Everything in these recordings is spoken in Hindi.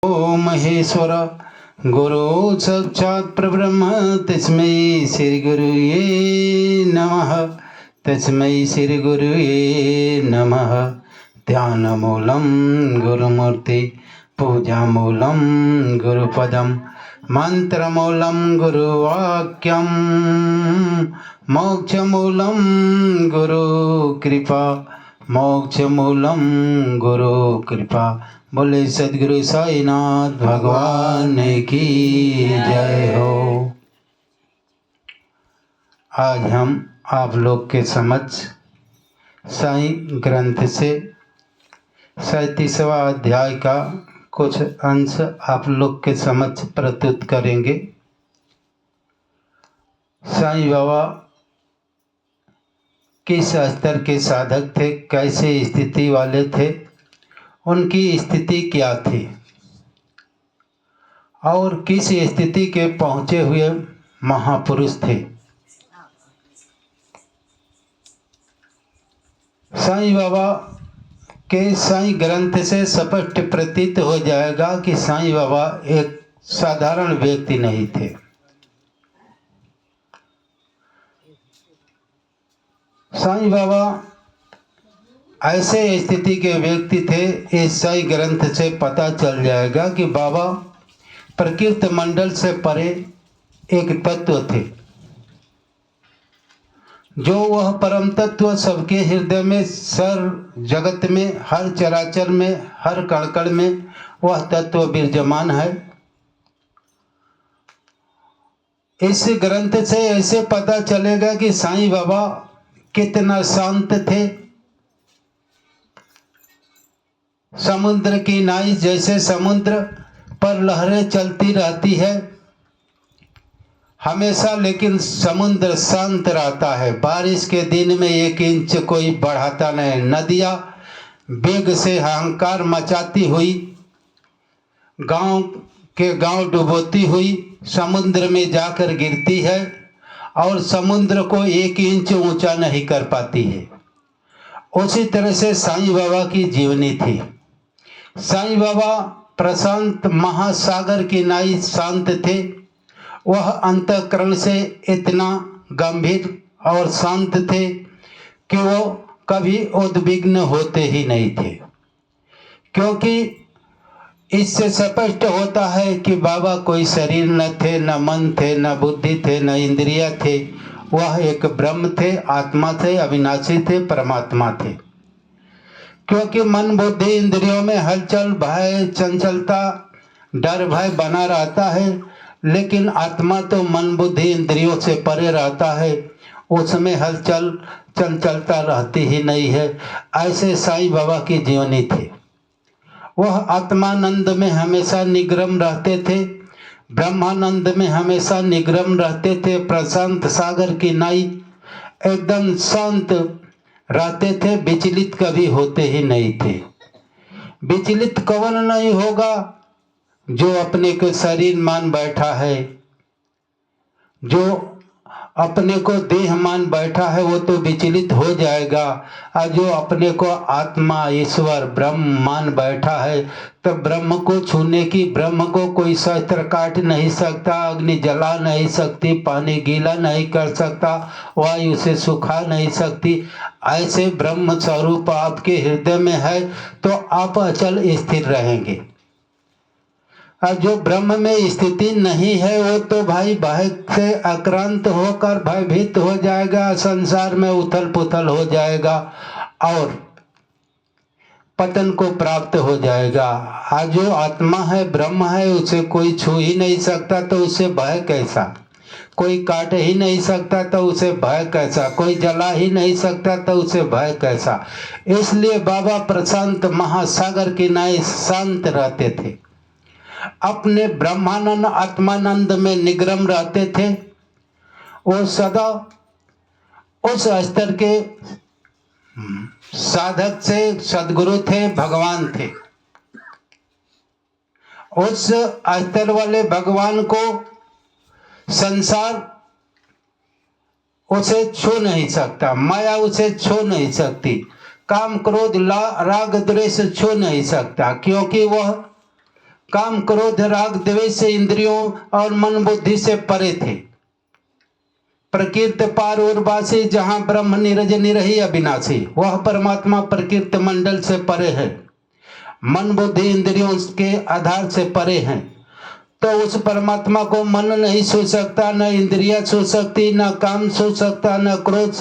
ओ महेश्वर गुरु साक्षात् परब्रह्म तस्मै श्री गुरुये नमः। तस्मै श्री गुरुये नमः। ध्यानमूलं गुरुमूर्ति पूजामूलं गुरुपदं मंत्रमूलं गुरुवाक्यं मोक्षमूलं गुरुकृपा मोक्षमूलं गुरुकृपा। बोले सद्गुरु साईनाथ भगवान की जय हो। आज हम आप लोग के समक्ष साईं ग्रंथ से 37वां अध्याय का कुछ अंश आप लोग के समक्ष प्रस्तुत करेंगे। साईं बाबा किस स्तर के साधक थे, कैसे स्थिति वाले थे, उनकी स्थिति क्या थी और किस स्थिति के पहुँचे हुए महापुरुष थे। साईं बाबा के साईं ग्रंथ से स्पष्ट प्रतीत हो जाएगा कि साईं बाबा एक साधारण व्यक्ति नहीं थे। साईं बाबा ऐसे स्थिति के व्यक्ति थे, इस साईं ग्रंथ से पता चल जाएगा कि बाबा प्रकृति मंडल से परे एक तत्व थे, जो वह परम तत्व सबके हृदय में, सर जगत में, हर चराचर में, हर कण में वह तत्व विराजमान है। इस ग्रंथ से ऐसे पता चलेगा कि साईं बाबा कितना शांत थे। समुद्र की नाई जैसे समुद्र पर लहरें चलती रहती है हमेशा, लेकिन समुद्र शांत रहता है। बारिश के दिन में 1 इंच कोई बढ़ाता नहीं। नदियाँ वेग से हाहाकार मचाती हुई गांव के गांव डुबोती हुई समुद्र में जाकर गिरती है और समुद्र को 1 इंच ऊंचा नहीं कर पाती है। उसी तरह से साईं बाबा की जीवनी थी। साईं बाबा प्रशांत महासागर की नाई शांत थे। वह अंतःकरण से इतना गंभीर और शांत थे कि वो कभी उद्विग्न होते ही नहीं थे, क्योंकि इससे स्पष्ट होता है कि बाबा कोई शरीर न थे, न मन थे, न बुद्धि थे, न इंद्रिय थे। वह एक ब्रह्म थे, आत्मा थे, अविनाशी थे, परमात्मा थे। क्योंकि मन बुद्धि इंद्रियों में हलचल, भय, चंचलता, डर भय बना रहता है, लेकिन आत्मा तो मन बुद्धि इंद्रियों से परे रहता है, उसमें हलचल चंचलता रहती ही नहीं है। ऐसे साईं बाबा की जीवनी थी। वह आत्मानंद में हमेशा निग्रम रहते थे, ब्रह्मानंद में हमेशा निग्रम रहते थे। प्रशांत सागर की नाई एकदम शांत रहते थे, विचलित कभी होते ही नहीं थे। विचलित कौन नहीं होगा? जो अपने को शरीर मान बैठा है, जो अपने को देह मान बैठा है, वो तो विचलित हो जाएगा। और जो अपने को आत्मा, ईश्वर, ब्रह्म मान बैठा है, तो ब्रह्म को छूने की, ब्रह्म को कोई शस्त्र काट नहीं सकता, अग्नि जला नहीं सकती, पानी गीला नहीं कर सकता, वायु से सुखा नहीं सकती। ऐसे ब्रह्म स्वरूप आपके हृदय में है तो आप अचल स्थिर रहेंगे। और जो ब्रह्म में स्थिति नहीं है, वो तो भाई भय से आक्रांत होकर भयभीत हो जाएगा, संसार में उथल पुथल हो जाएगा और पतन को प्राप्त हो जाएगा। आज जो आत्मा है, ब्रह्म है, उसे कोई छू ही नहीं सकता, तो उसे भय कैसा? कोई काट ही नहीं सकता तो उसे भय कैसा? कोई जला ही नहीं सकता तो उसे भय कैसा? इसलिए बाबा प्रशांत महासागर की नाई शांत रहते थे, अपने ब्रह्मानंद आत्मानंद में निग्रम रहते थे। वो सदा उस स्तर के साधक से सदगुरु थे, भगवान थे। उस स्तर वाले भगवान को संसार उसे छू नहीं सकता, माया उसे छू नहीं सकती, काम क्रोध राग द्वेष छू नहीं सकता, क्योंकि वह काम क्रोध राग द्वेष से इंद्रियों और मन बुद्धि से परे थे। प्रकृति पार उर्वासी, जहां ब्रह्म निरज निरही अविनाशी, वह परमात्मा प्रकृति मंडल से परे है, मन बुद्धि इंद्रियों के आधार से परे हैं। तो उस परमात्मा को मन नहीं छू सकता, न इंद्रिया छू सकती, न काम छू सकता, न क्रोध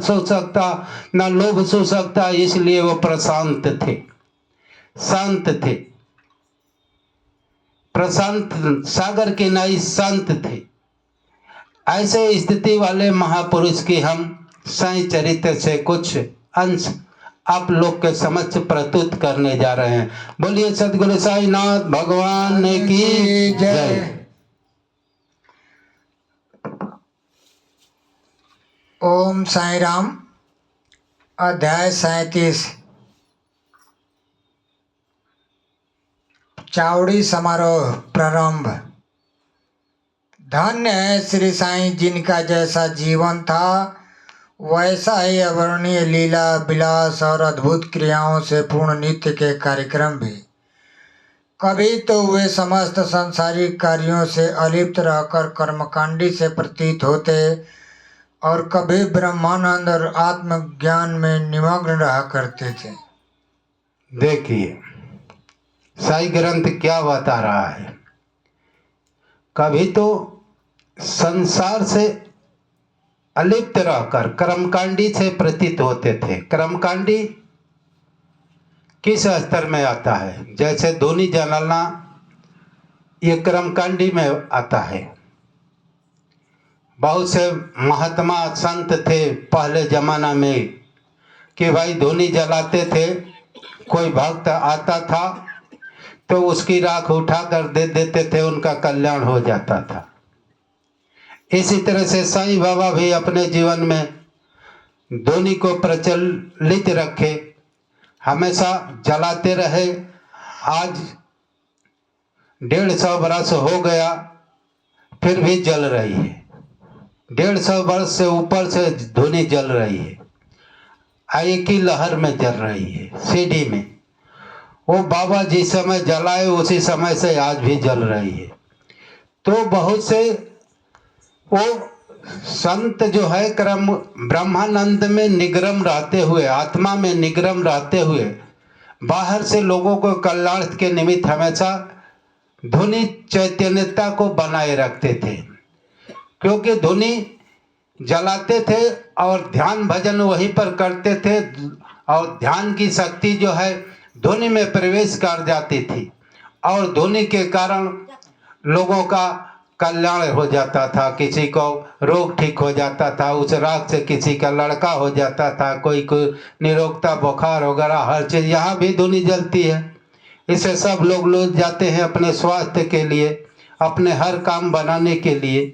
छू सकता, न लोभ छू सकता। इसलिए वो प्रशांत थे, शांत थे, प्रशांत सागर के नाई शांत थे। ऐसे स्थिति वाले महापुरुष की हम साईं चरित्र से कुछ अंश आप लोग के समक्ष प्रस्तुत करने जा रहे हैं। बोलिए सदगुरु साईनाथ भगवान की जय। ओम साई राम। अध्याय 37 चावड़ी समारोह प्रारंभ। धन्य है श्री साईं जिनका जैसा जीवन था वैसा ही अवर्णीय लीला विलास और अद्भुत क्रियाओं से पूर्ण नित्य के कार्यक्रम भी। कभी तो वे समस्त सांसारिक कार्यों से अलिप्त रहकर कर्मकांडी से प्रतीत होते और कभी ब्रह्मानंद और आत्मज्ञान में निमग्न रहा करते थे। देखिए साई ग्रंथ क्या बता रहा है। कभी तो संसार से अलिप्त रहकर कर्मकांडी से प्रतीत होते थे। कर्मकांडी किस स्तर में आता है? जैसे धोनी जलाना ये कर्मकांडी में आता है। बहुत से महात्मा संत थे पहले जमाना में कि भाई धोनी जलाते थे, कोई भक्त आता था तो उसकी राख उठा कर दे देते थे, उनका कल्याण हो जाता था। इसी तरह से साईं बाबा भी अपने जीवन में धोनी को प्रचलित रखे, हमेशा जलाते रहे। आज 150 वर्ष हो गया फिर भी जल रही है। 150 वर्ष से ऊपर से धोनी जल रही है, एक ही लहर में जल रही है, सीढ़ी में। वो बाबा जिस समय जलाए उसी समय से आज भी जल रही है। तो बहुत से वो संत जो है क्रम ब्रह्मानंद में निगरम रहते हुए, आत्मा में निगरम रहते हुए, बाहर से लोगों को कल्याण के निमित्त हमेशा धुनी चैतन्यता को बनाए रखते थे। क्योंकि धुनी जलाते थे और ध्यान भजन वहीं पर करते थे और ध्यान की शक्ति जो है धुनी में प्रवेश कर जाती थी और धुनी के कारण लोगों का कल्याण हो जाता था। किसी को रोग ठीक हो जाता था, उस राग से किसी का लड़का हो जाता था, कोई को निरोगता बुखार वगैरह हर चीज़। यहाँ भी धुनी जलती है, इसे सब लोग जाते हैं अपने स्वास्थ्य के लिए, अपने हर काम बनाने के लिए।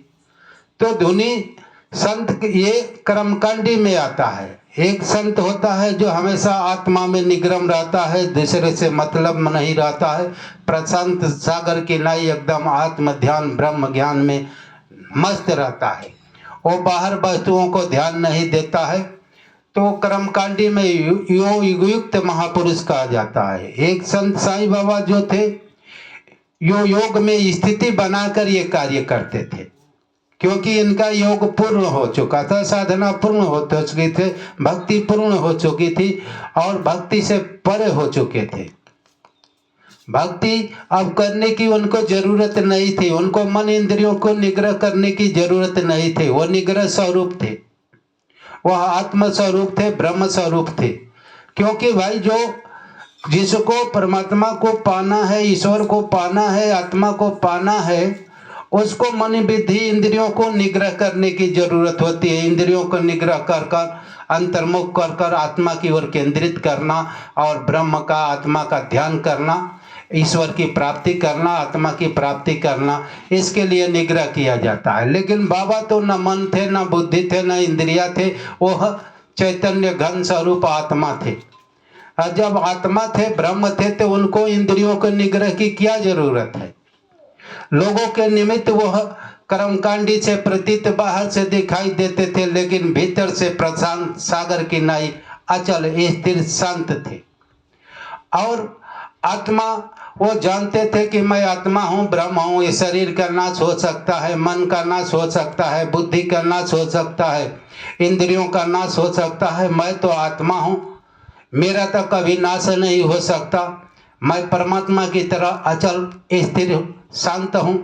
तो धुनी संत ये कर्मकांडी में आता है। एक संत होता है जो हमेशा आत्मा में निगरम रहता है, दूसरे से मतलब नहीं रहता है, प्रशांत सागर की नाई एकदम आत्म ध्यान ब्रह्म ज्ञान में मस्त रहता है। वो बाहर वस्तुओं को ध्यान नहीं देता है। तो कर्मकांडी में युक्त महापुरुष कहा जाता है। एक संत साईं बाबा जो थे योग में स्थिति बनाकर ये कार्य करते थे, क्योंकि इनका योग पूर्ण हो चुका था, साधना पूर्ण हो चुकी थी, भक्ति पूर्ण हो चुकी थी और भक्ति से परे हो चुके थे। भक्ति अब करने की उनको जरूरत नहीं थी, उनको मन इंद्रियों को निग्रह करने की जरूरत नहीं थी। वो निग्रह स्वरूप थे, वह आत्म स्वरूप थे, ब्रह्म स्वरूप थे। क्योंकि भाई जो जिसको परमात्मा को पाना है, ईश्वर को पाना है, आत्मा को पाना है, उसको मन बुद्धि इंद्रियों को निग्रह करने की जरूरत होती है। इंद्रियों को निग्रह कर कर अंतर्मुख कर कर आत्मा की ओर केंद्रित करना और ब्रह्म का आत्मा का ध्यान करना, ईश्वर की प्राप्ति करना, आत्मा की प्राप्ति करना, इसके लिए निग्रह किया जाता है। लेकिन बाबा तो न मन थे, न बुद्धि थे, न इंद्रिया थे, वह चैतन्य घन स्वरूप आत्मा थे। और जब आत्मा थे, ब्रह्म थे, तो उनको इंद्रियों के निग्रह की क्या जरूरत है? लोगों के निमित्त वह कर्मकांडी से प्रतीत बाहर से दिखाई देते थे, लेकिन भीतर से प्रशांत सागर की नाई अचल स्थिर शांत थे। और आत्मा वो जानते थे कि मैं आत्मा हूँ, ब्रह्म हूँ। ये शरीर का नाश हो सकता है, मन का नाश हो सकता है, बुद्धि का नाश हो सकता है, इंद्रियों का नाश हो सकता है। मैं तो आत्मा हूँ, मेरा तो कभी नाश नहीं हो सकता। मैं परमात्मा की तरह अचल स्थिर शांत हूँ।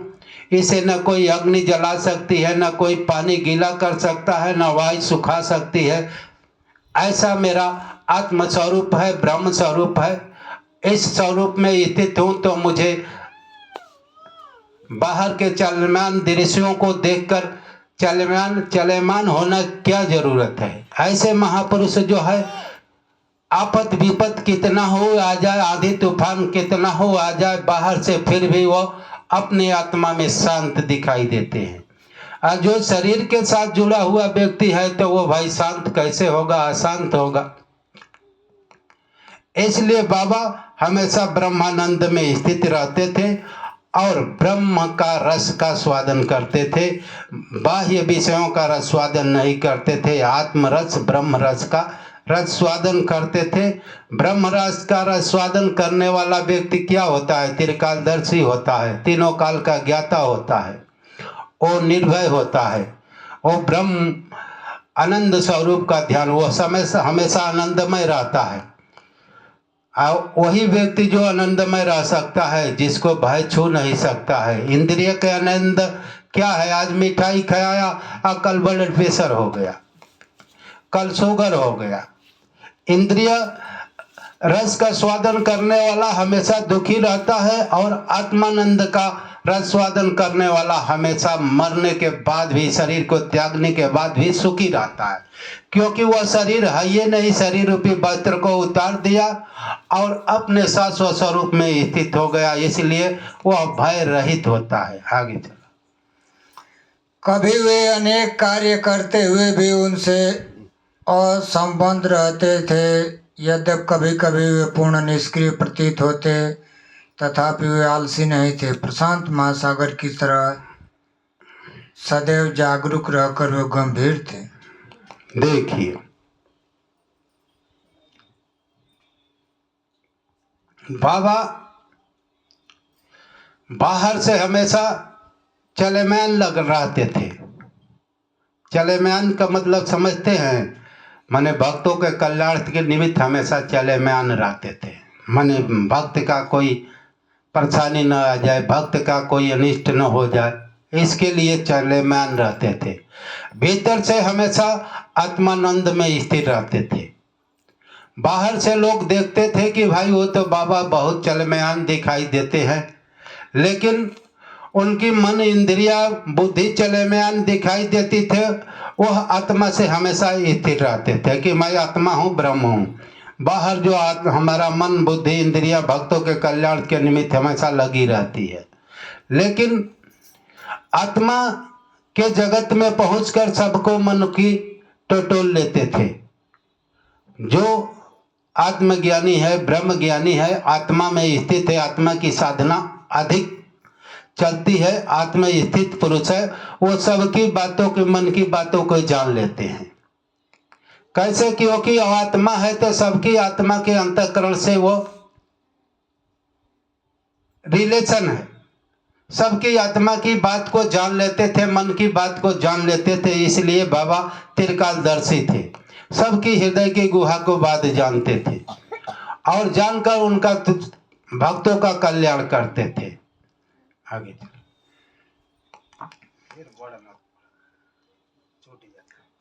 इसे न कोई अग्नि जला सकती है, न कोई पानी गीला कर सकता है, न वायु सुखा सकती है। ऐसा मेरा आत्म स्वरूप है, ब्रह्म स्वरूप है। इस स्वरूप में स्थित हूँ तो मुझे बाहर के चलमान दृश्यों को देखकर चलेमान होना क्या जरूरत है। ऐसे महापुरुष जो है, आफत विपत कितना हो आ जाए, आंधी तूफान कितना हो आ जाए बाहर से, फिर भी वो अपने आत्मा में शांत दिखाई देते हैं। और जो शरीर के साथ जुड़ा हुआ व्यक्ति है तो वो भाई शांत कैसे होगा, अशांत होगा। इसलिए बाबा हमेशा ब्रह्मानंद में स्थित रहते थे और ब्रह्म का रस का स्वादन करते थे। बाह्य विषयों का रस स्वादन नहीं करते थे, आत्म रस ब्रह्म रस का रस स्वादन करते थे। ब्रह्म रस का रस स्वादन करने वाला व्यक्ति क्या होता है? त्रिकालदर्शी होता है, तीनों काल का ज्ञाता होता है, वो निर्भय होता है, वो ब्रह्म आनंद स्वरूप का ध्यान, वो समय हमेशा आनंदमय रहता है। वही व्यक्ति जो आनंदमय रह सकता है, जिसको भय छू नहीं सकता है। इंद्रिय के आनंद क्या है? आज मिठाई खाया और कल ब्लड प्रेशर हो गया, कल शुगर हो गया। इंद्रिय रस का स्वादन करने वाला हमेशा दुखी रहता है और आत्मानंद का रस स्वादन करने वाला हमेशा मरने के बाद भी, शरीर को त्यागने के बाद भी सुखी रहता है। क्योंकि वह शरीर है ये नहीं, शरीर रूपी वस्त्र को उतार दिया और अपने शाश्वत स्वरूप में स्थित हो गया, इसलिए वह भय रहित होता है। आगे चलो। कभी वे अनेक कार्य करते हुए भी उनसे असंबद्ध रहते थे। यद्यपि कभी कभी वे पूर्ण निष्क्रिय प्रतीत होते, तथापि वे आलसी नहीं थे। प्रशांत महासागर की तरह सदैव जागरूक रहकर वे गंभीर थे। देखिए, बाबा बाहर से हमेशा चलेमान लग रहते थे। चलेमान का मतलब समझते हैं? माने भक्तों के कल्याण के निमित्त हमेशा चलेमान रहते थे। माने भक्त का कोई परेशानी न आ जाए, भक्त का कोई अनिष्ट न हो जाए, इसके लिए चलेमान रहते थे। भीतर से हमेशा आत्मानंद में स्थिर रहते थे। बाहर से लोग देखते थे कि भाई वो तो बाबा बहुत चलेमान दिखाई देते हैं, लेकिन उनकी मन इंद्रिया बुद्धि चलेमान दिखाई देती थे। वह आत्मा से हमेशा स्थिर रहते थे कि मैं आत्मा हूँ, ब्रह्म हूँ। बाहर जो हमारा मन बुद्धि इंद्रिया भक्तों के कल्याण के निमित्त हमेशा लगी रहती है, लेकिन आत्मा के जगत में पहुंचकर सबको मन की टटोल लेते थे। जो आत्मज्ञानी है, ब्रह्म ज्ञानी है, आत्मा में स्थित है, आत्मा की साधना अधिक चलती है, आत्मा स्थित पुरुष है, वो सबकी बातों के, मन की बातों को जान लेते हैं। कैसे? क्योंकि आत्मा है तो सबकी आत्मा के अंतःकरण से वो रिलेशन है। सबकी आत्मा की बात को जान लेते थे, मन की बात को जान लेते थे, इसलिए बाबा त्रिकालदर्शी थे। सबकी हृदय की गुहा को बात जानते थे और जानकर उनका भक्तों का कल्याण करते थे। आगे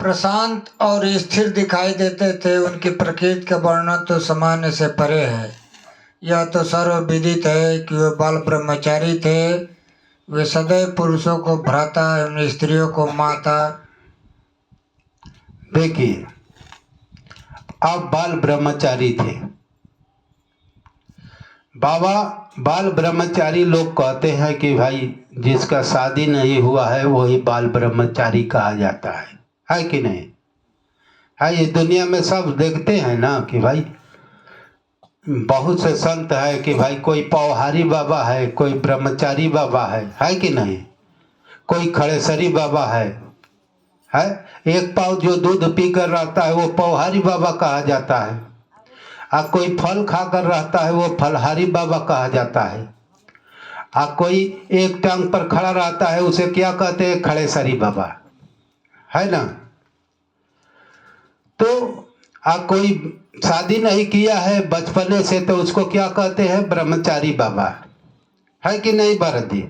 प्रशांत और स्थिर दिखाई देते थे। उनकी प्रकृति का वर्णन तो सामान्य से परे है। यह तो सर्वविदित है कि वे बाल ब्रह्मचारी थे। वे सदैव पुरुषों को भ्राता एवं स्त्रियों को माता। देखिए, आप बाल ब्रह्मचारी थे। बाबा बाल ब्रह्मचारी लोग कहते हैं कि भाई जिसका शादी नहीं हुआ है वही बाल ब्रह्मचारी कहा जाता है कि नहीं? है, इस दुनिया में सब देखते हैं ना कि भाई बहुत से संत है कि भाई कोई पौहारी बाबा है, कोई ब्रह्मचारी बाबा है कि नहीं? कोई खड़ेसरी बाबा है। एक पाव जो दूध पीकर रहता है वो पौहारी बाबा कहा जाता है। कोई फल खाकर रहता है वो फलहारी बाबा कहा जाता है। कोई एक टांग पर खड़ा रहता है उसे क्या कहते हैं? खड़ेसरी बाबा, है ना। तो कोई शादी नहीं किया है बचपने से तो उसको क्या कहते हैं? ब्रह्मचारी बाबा, है कि नहीं भारत जी?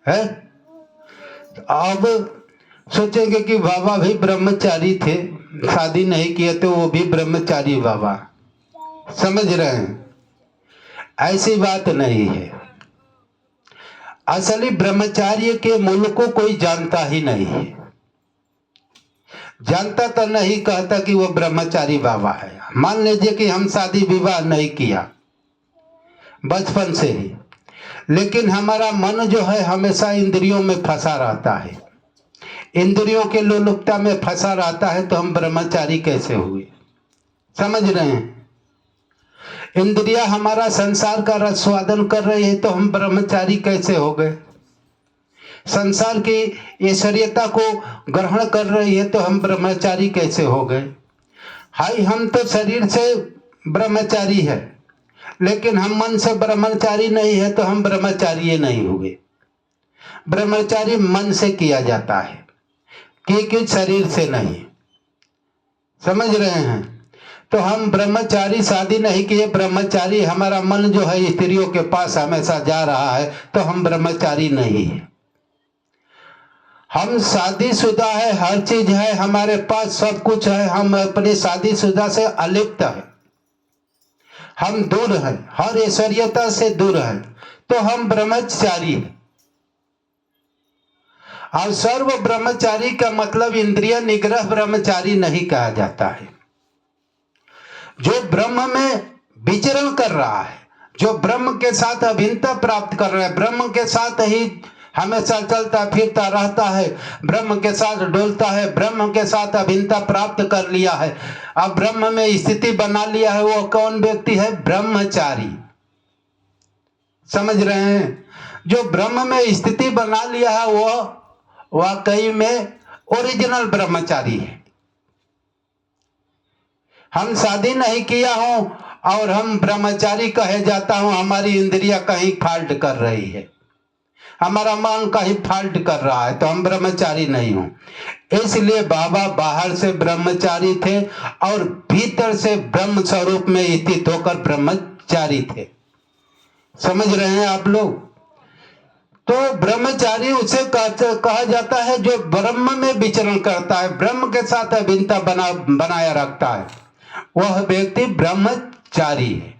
है। अब सोचेंगे कि बाबा भी ब्रह्मचारी थे, शादी नहीं किए तो वो भी ब्रह्मचारी बाबा, समझ रहे हैं? ऐसी बात नहीं है। असली ब्रह्मचार्य के मूल को कोई जानता ही नहीं है। जानता तो नहीं कहता कि वो ब्रह्मचारी बाबा है। मान लीजिए कि हम शादी विवाह नहीं किया बचपन से ही, लेकिन हमारा मन जो है हमेशा इंद्रियों में फंसा रहता है, इंद्रियों के लोलुपता में फंसा रहता है, तो हम ब्रह्मचारी कैसे हुए? समझ रहे हैं? इंद्रिया हमारा संसार का रसवादन कर रही है तो हम ब्रह्मचारी कैसे हो गए? संसार की ऐश्वर्यता को ग्रहण कर रही है तो हम ब्रह्मचारी कैसे हो गए? हाय, हम तो शरीर से ब्रह्मचारी है, लेकिन हम मन से ब्रह्मचारी नहीं है, तो हम ब्रह्मचारी नहीं हुए। ब्रह्मचारी मन से किया जाता है कि शरीर से नहीं। समझ रहे हैं? तो हम ब्रह्मचारी शादी नहीं किए, ब्रह्मचारी हमारा मन जो है स्त्रियों के पास हमेशा जा रहा है, तो हम ब्रह्मचारी नहीं है। हम शादीशुदा है, हर चीज है हमारे पास, सब कुछ है, हम अपनी शादीशुदा से अलिप्त है, हम दूर है, हर ऐश्वर्यता से दूर है, तो हम ब्रह्मचारी है। और सर्व ब्रह्मचारी का मतलब इंद्रिय निग्रह ब्रह्मचारी नहीं कहा जाता है। जो ब्रह्म में विचरण कर रहा है, जो ब्रह्म के साथ अभिन्नता प्राप्त कर रहा है, ब्रह्म के साथ ही हमेशा चलता फिरता रहता है, ब्रह्म के साथ डोलता है, ब्रह्म के साथ अभिन्नता प्राप्त कर लिया है, अब ब्रह्म में स्थिति बना लिया है, वो कौन व्यक्ति है? ब्रह्मचारी। समझ रहे हैं? जो ब्रह्म में स्थिति बना लिया है वो वाकई में ओरिजिनल ब्रह्मचारी है। हम शादी नहीं किया हूं और हम ब्रह्मचारी कहे जाता हूं, हमारी इंद्रियां कहीं फाल्ट कर रही है, हमारा मन कहीं फाल्ट कर रहा है, तो हम ब्रह्मचारी नहीं हूं। इसलिए बाबा बाहर से ब्रह्मचारी थे और भीतर से ब्रह्म स्वरूप में स्थित होकर ब्रह्मचारी थे। समझ रहे हैं आप लोग? तो ब्रह्मचारी उसे कहा जाता है जो ब्रह्म में विचरण करता है, ब्रह्म के साथ अभिन्नता बनाया रखता है, वह व्यक्ति ब्रह्मचारी है।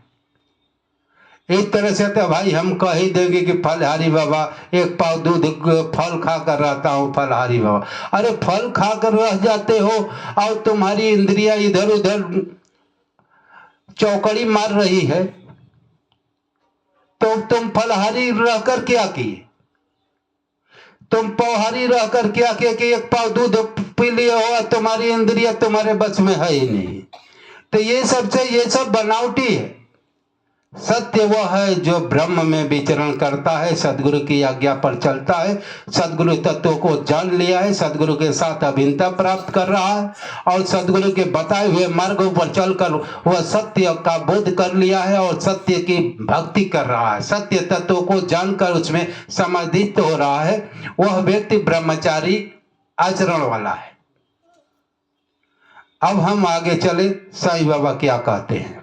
एक तरह से तो भाई हम कह ही देंगे कि फलहारी बाबा, एक पाव दूध फल खाकर रहता हूँ फलहारी बाबा। अरे फल खाकर रह जाते हो और तुम्हारी इंद्रियां इधर उधर चौकड़ी मार रही है, तो तुम फलहारी रहकर क्या किए? तुम पौहारी रहकर क्या किए कि एक पाव दूध पी लिए हो, तुम्हारी इंद्रिया तुम्हारे बस में है ही नहीं। तो ये सब बनावटी है। सत्य वह है जो ब्रह्म में विचरण करता है, सदगुरु की आज्ञा पर चलता है, सदगुरु तत्व को जान लिया है, सदगुरु के साथ अभिन्नता प्राप्त कर रहा है और सदगुरु के बताए हुए मार्गों पर चलकर वह सत्य का बोध कर लिया है और सत्य की भक्ति कर रहा है, सत्य तत्व को जानकर उसमें समाधित हो रहा है, वह व्यक्ति ब्रह्मचारी आचरण वाला है। अब हम आगे चले, साईं बाबा क्या कहते हैं।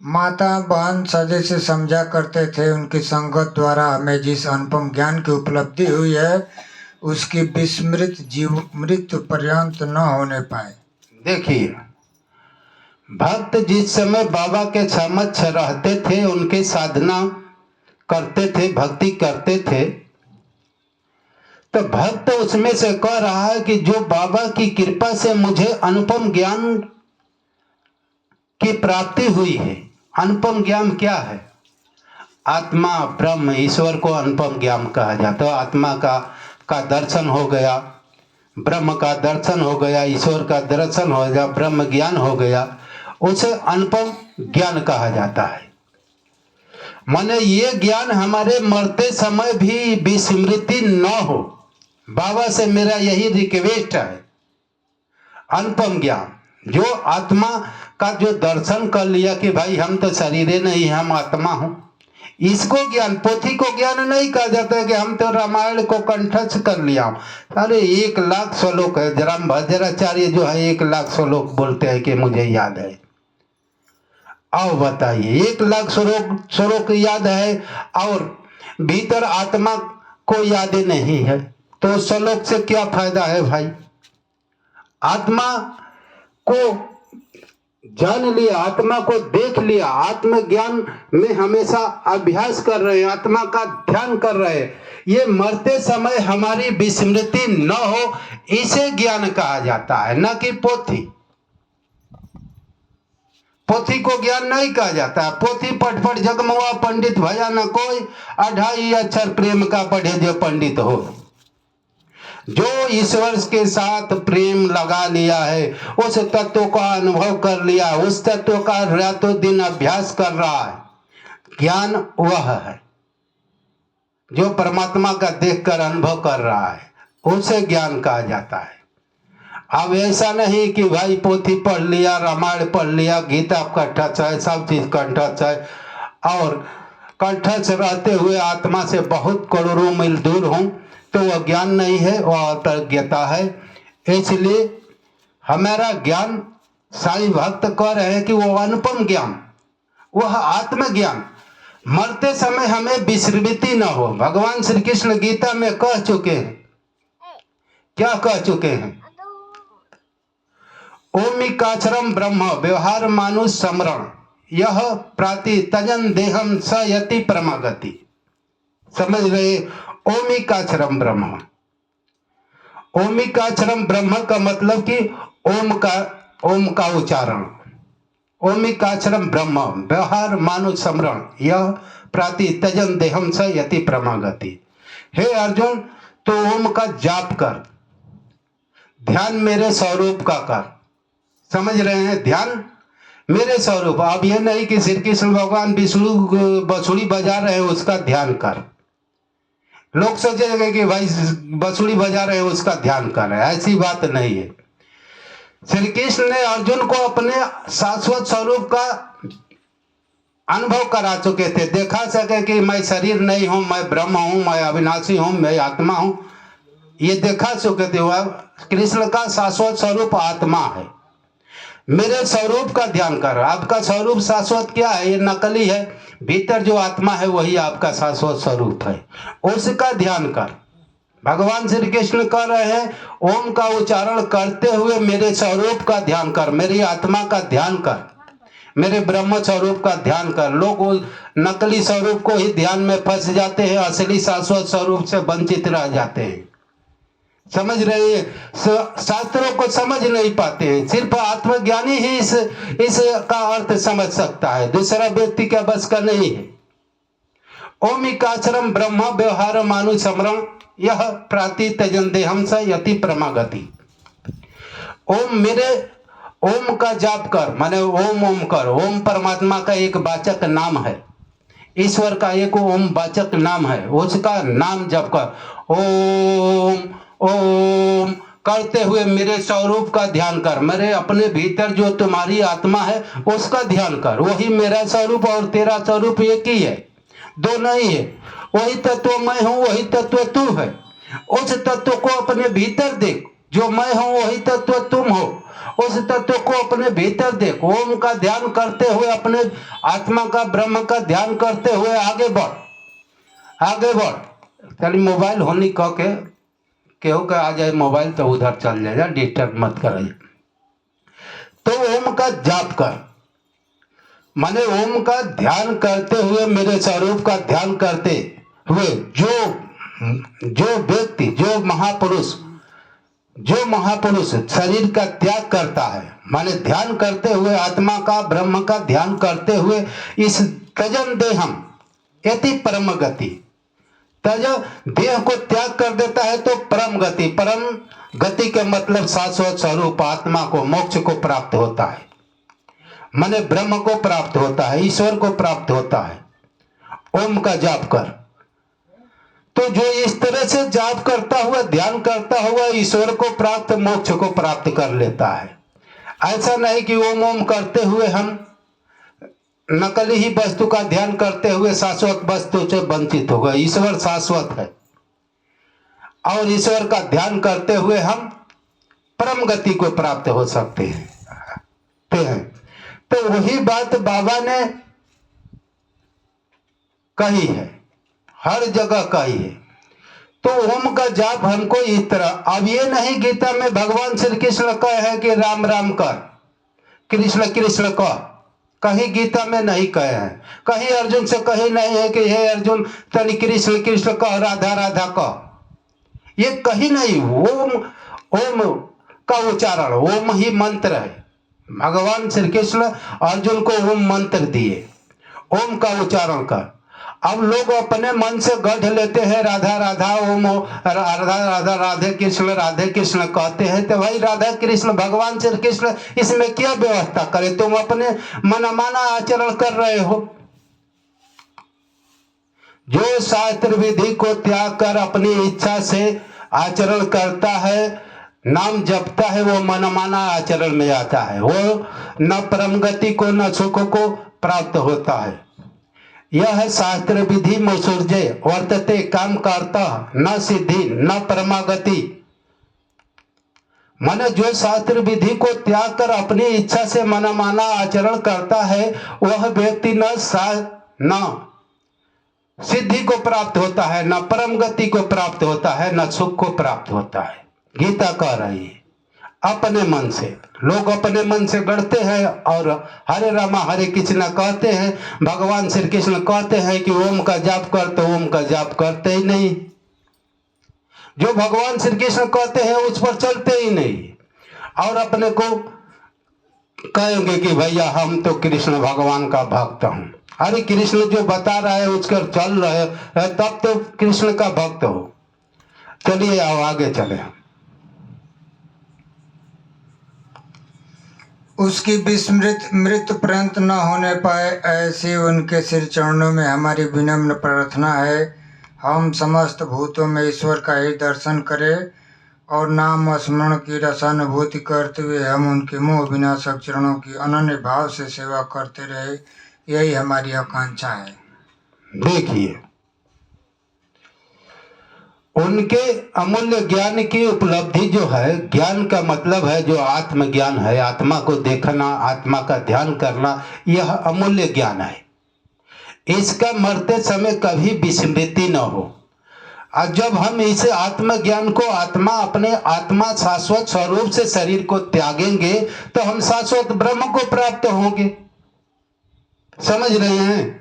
माता बहन सजे से समझा करते थे, उनकी संगत द्वारा हमें जिस अनुपम ज्ञान की उपलब्धि हुई है उसकी विस्मृत जीव मृत्यु पर्यंत न होने पाए। देखिए, भक्त जिस समय बाबा के समक्ष रहते थे, उनके साधना करते थे, भक्ति करते थे, तो भक्त उसमें से कह रहा है कि जो बाबा की कृपा से मुझे अनुपम ज्ञान की प्राप्ति हुई है। अनुपम ज्ञान क्या है? आत्मा, ब्रह्म, ईश्वर को अनुपम ज्ञान कहा जाता है। आत्मा का दर्शन हो गया, ब्रह्म का दर्शन हो गया, ईश्वर का दर्शन हो गया, ब्रह्म ज्ञान हो गया, उसे अनुपम ज्ञान कहा जाता है। माने ये ज्ञान हमारे मरते समय भी विस्मृति न हो, बाबा से मेरा यही रिक्वेस्ट है। अनुपम ज्ञान जो आत्मा का जो दर्शन कर लिया कि भाई हम तो शरीर नहीं, हम आत्मा हूं, इसको ज्ञान, पोथी को ज्ञान नहीं कहा जाता है कि हम तो रामायण को कंठस्थ कर लिया। अरे 1,00,000 श्लोक है, जरा भद्राचार्य जो है 1,00,000 श्लोक बोलते हैं कि मुझे याद है। आओ बताइए, 1,00,000 श्लोक याद है और भीतर आत्मा को याद नहीं है, तो श्लोक से क्या फायदा है भाई? आत्मा को जान लिया, आत्मा को देख लिया, आत्मज्ञान में हमेशा अभ्यास कर रहे हैं, आत्मा का ध्यान कर रहे हैं, ये मरते समय हमारी विस्मृति न हो, इसे ज्ञान कहा जाता है, न कि पोथी। पोथी को ज्ञान नहीं कहा जाता है। पोथी पढ़ पढ़ जगमुआ पंडित भया न कोई, 2.5 अक्षर प्रेम का पढ़े जो पंडित हो। जो ईश्वर के साथ प्रेम लगा लिया है, उस तत्व का अनुभव कर लिया, उस तत्व का रातों दिन अभ्यास कर रहा है, ज्ञान वह है जो परमात्मा का देखकर अनुभव कर रहा है, उसे ज्ञान कहा जाता है। अब ऐसा नहीं कि भाई पोथी पढ़ लिया, रामायण पढ़ लिया, गीता कंठस्थ है, सब चीज कंठस्थ है और कंठस्थ रहते हुए आत्मा से बहुत करोड़ों मील दूर हूं, तो वह ज्ञान नहीं है, वह अतर्ज्ञता है। इसलिए हमारा ज्ञान, साईं भक्त कह रहे हैं कि वो अनुपम ज्ञान, वह आत्मज्ञान, मरते समय हमें विस्मृति न हो। भगवान श्री कृष्ण गीता में कह चुके हैं, क्या कह चुके हैं? ओमिकाक्षरम ब्रह्म व्यवहार मानुष समरण, यह प्राति तजन देहम स यति परमागति। समझ रहे? ओमिकाक्षरम ब्रह्म, ओमिकाक्षरम ब्रह्म का मतलब कि ओम का उच्चारण, ओमिकाक्षरम ब्रह्म व्यवहार मानु समरण, यह प्राति तजन देहम स यति परमागति। हे अर्जुन, तो ओम का जाप कर, ध्यान मेरे स्वरूप का कर। समझ रहे हैं? ध्यान मेरे स्वरूप। अब ये नहीं कि श्री कृष्ण भगवान बंसुरी बजा रहे हैं उसका ध्यान कर। लोग सोचेंगे कि भाई बंसुरी बजा रहे हैं उसका ध्यान कर रहे हैं, ऐसी बात नहीं है। श्री कृष्ण ने अर्जुन को अपने शाश्वत स्वरूप का अनुभव करा चुके थे, दिखा सके कि मैं शरीर नहीं हूं, मैं ब्रह्म हूं, मैं अविनाशी हूं, मैं आत्मा हूं, ये दिखा चुके थे। वह कृष्ण का शाश्वत स्वरूप आत्मा है। मेरे स्वरूप का ध्यान कर। आपका स्वरूप शाश्वत क्या है? ये नकली है। भीतर जो आत्मा है वही आपका शाश्वत स्वरूप है, उसका ध्यान कर। भगवान श्री कृष्ण कह रहे हैं ओम का उच्चारण करते हुए मेरे स्वरूप का ध्यान कर, मेरी आत्मा का ध्यान कर, मेरे ब्रह्म स्वरूप का ध्यान कर। लोग नकली स्वरूप को ही ध्यान में फंस जाते हैं, असली शाश्वत स्वरूप से वंचित रह जाते हैं। समझ रहे हैं? शास्त्रों को समझ नहीं पाते हैं। सिर्फ आत्मज्ञानी ही इस का अर्थ समझ सकता है, दूसरा व्यक्ति का बस का नहीं है। ओमिकाक्षरम ब्रह्म व्यवहार मानु समरण, यह प्राति तजन देहम स यति परमागति। ओम मेरे ओम का जाप कर, माने ओम ओम कर। ओम परमात्मा का एक वाचक नाम है, ईश्वर का एक ओम वाचक नाम है, उसका नाम जप कर। ओम ओम करते हुए मेरे स्वरूप का ध्यान कर, मेरे अपने भीतर जो तुम्हारी आत्मा है उसका ध्यान कर। वही मेरा स्वरूप और तेरा स्वरूप एक ही है, दो नहीं है। वही तत्व मैं हूं, वही तत्व तू है। उस तत्व को अपने भीतर देख, जो मैं हूं वही तत्व तुम हो, उस तत्व को अपने भीतर देख। ओम का ध्यान करते हुए अपने आत्मा का, ब्रह्म का ध्यान करते हुए आगे बढ़, आगे बढ़। खाली मोबाइल होनी कह के केहू का आ जाए मोबाइल तो उधर चल जाएगा, डिस्टर्ब मत करिए। तो ओम का जाप कर, माने ओम का ध्यान करते हुए मेरे स्वरूप का ध्यान करते हुए जो व्यक्ति, जो महापुरुष शरीर का त्याग करता है, माने ध्यान करते हुए आत्मा का, ब्रह्म का ध्यान करते हुए इस तजन देहम यति परम गति, तज देह को त्याग कर देता है तो परम गति, परम गति के मतलब शाश्वत स्वरूप आत्मा को, मोक्ष को प्राप्त होता है, माने ब्रह्म को प्राप्त होता है, ईश्वर को प्राप्त होता है। ओम का जाप कर। तो जो इस तरह से जाप करता हुआ, ध्यान करता हुआ ईश्वर को प्राप्त, मोक्ष को प्राप्त कर लेता है। ऐसा नहीं कि ओम ओम करते हुए हम नकली ही वस्तु का ध्यान करते हुए शाश्वत वस्तु से वंचित हो गए। ईश्वर शाश्वत है और ईश्वर का ध्यान करते हुए हम परम गति को प्राप्त हो सकते हैं। तो वही बात बाबा ने कही है, हर जगह कही है। तो ओम का जाप हमको इस तरह, अब ये नहीं गीता में भगवान श्री कृष्ण कहे हैं कि राम राम कर, कृष्ण कृष्ण कह, कहीं गीता में नहीं कहे हैं। कहीं अर्जुन से कही नहीं है कि हे अर्जुन तनि कृष्ण कृष्ण कह, राधा राधा कह, ये कहीं नहीं। ओम ओम का उच्चारण, ओम ही मंत्र है। भगवान श्री कृष्ण अर्जुन को ओम मंत्र दिए, ओम का उच्चारण कर। अब लोग अपने मन से गढ़ लेते हैं राधा राधा ओम, राधा राधा राधे कृष्ण कहते हैं। तो भाई राधा कृष्ण भगवान श्री कृष्ण इसमें क्या व्यवस्था करे? तुम अपने मनमाना आचरण कर रहे हो। जो शास्त्र विधि को त्याग कर अपनी इच्छा से आचरण करता है, नाम जपता है, वो मनमाना आचरण में आता है। वो न परम गति को न सुख को प्राप्त होता है। यह है शास्त्र विधि मुसुर्जे वर्तते काम करता न सिद्धि न परमागति। माने जो शास्त्र विधि को त्याग कर अपनी इच्छा से मनमाना आचरण करता है, वह व्यक्ति न सिद्धि को प्राप्त होता है, न परम गति को प्राप्त होता है, न सुख को प्राप्त होता है। गीता कह रही है अपने मन से। लोग अपने मन से गढ़ते हैं और हरे रामा हरे कृष्णा कहते हैं। भगवान श्री कृष्ण कहते हैं कि ओम का जाप कर, तो ओम का जाप करते ही नहीं। जो भगवान श्री कृष्ण कहते हैं उस पर चलते ही नहीं, और अपने को कहेंगे कि भैया हम तो कृष्ण भगवान का भक्त हूं। अरे कृष्ण जो बता रहा है उसका चल रहे है, तब तो कृष्ण का भक्त हो। चलिए आओ आगे चले। उसकी विस्मृत मृत्यु पर्यंत न होने पाए, ऐसे उनके सिर चरणों में हमारी विनम्र प्रार्थना है। हम समस्त भूतों में ईश्वर का ही दर्शन करें और नाम स्मरण की रसानुभूति करते हुए हम उनके मोह विनाशक चरणों की अनन्य भाव से सेवा करते रहे। यही हमारी आकांक्षा है। देखिए उनके अमूल्य ज्ञान की उपलब्धि जो है, ज्ञान का मतलब है जो आत्मज्ञान है, आत्मा को देखना, आत्मा का ध्यान करना, यह अमूल्य ज्ञान है। इसका मरते समय कभी विस्मृति न हो। और जब हम इस आत्मज्ञान को, आत्मा अपने आत्मा शाश्वत स्वरूप से शरीर को त्यागेंगे तो हम शाश्वत ब्रह्म को प्राप्त होंगे। समझ रहे हैं?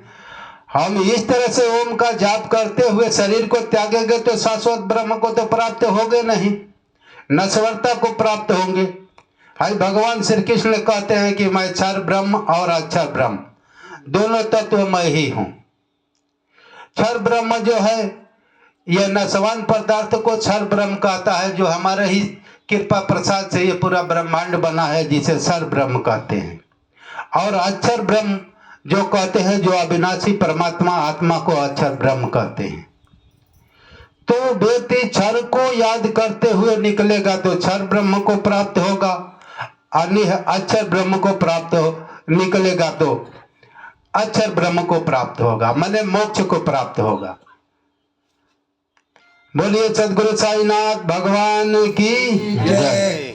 हम इस तरह से ओम का जाप करते हुए शरीर को त्यागेंगे तो शाश्वत ब्रह्म को तो प्राप्त होंगे नहीं, नश्वरता को प्राप्त होंगे। हाय भगवान श्री कृष्ण कहते हैं कि मैं क्षर ब्रह्म और अक्षर ब्रह्म दोनों तत्व मैं ही हूं। क्षर ब्रह्म जो है यह नशवान पदार्थ को क्षर ब्रह्म कहता है, जो हमारे ही कृपा प्रसाद से ये पूरा ब्रह्मांड बना है, जिसे क्षर ब्रह्म कहते हैं। और अक्षर ब्रह्म जो कहते हैं, जो अविनाशी परमात्मा आत्मा को अक्षर ब्रह्म कहते हैं। तो व्यक्ति क्षर को याद करते हुए निकलेगा तो क्षर ब्रह्म को प्राप्त होगा, अक्षर ब्रह्म को प्राप्त निकलेगा तो अक्षर ब्रह्म को प्राप्त होगा, माने मोक्ष को प्राप्त होगा। बोलिए सद्गुरु साईनाथ भगवान की जय।